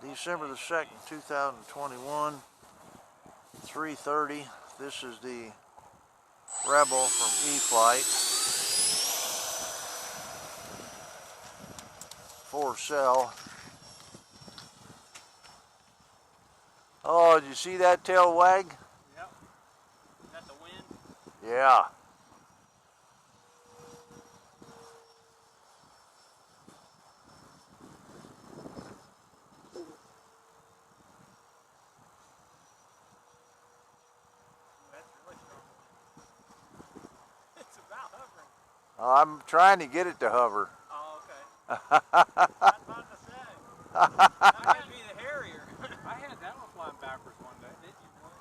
December the 2nd, 2021, 3:30. This is the Rebel from E-Flight. 4-cell. Oh, did you see that tail wag? Yep. Is that the wind? Yeah. That's really strong. It's about hovering. I'm trying to get it to hover. Oh, okay. I was about to say. That might be the Harrier. I had that one flying backwards one day. Did you, boy?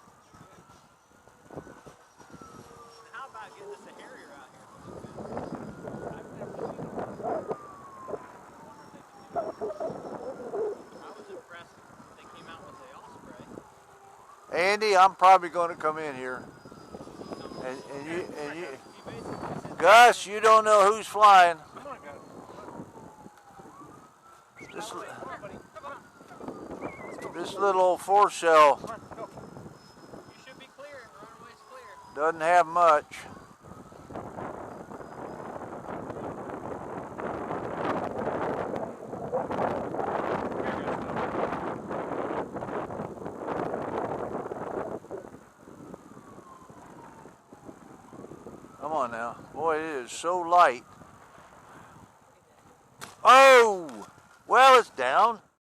How about getting us a Harrier out here? I've never seen one. I was impressed they came out with the Osprey. Andy, I'm probably going to come in here. And you, Gus, you don't know who's flying. Come on, guys. This little old 4-cell Come on, go. You should be clear. The runway's clear. doesn't have much. Come on now. Boy, it is so light. Oh! Well, it's down.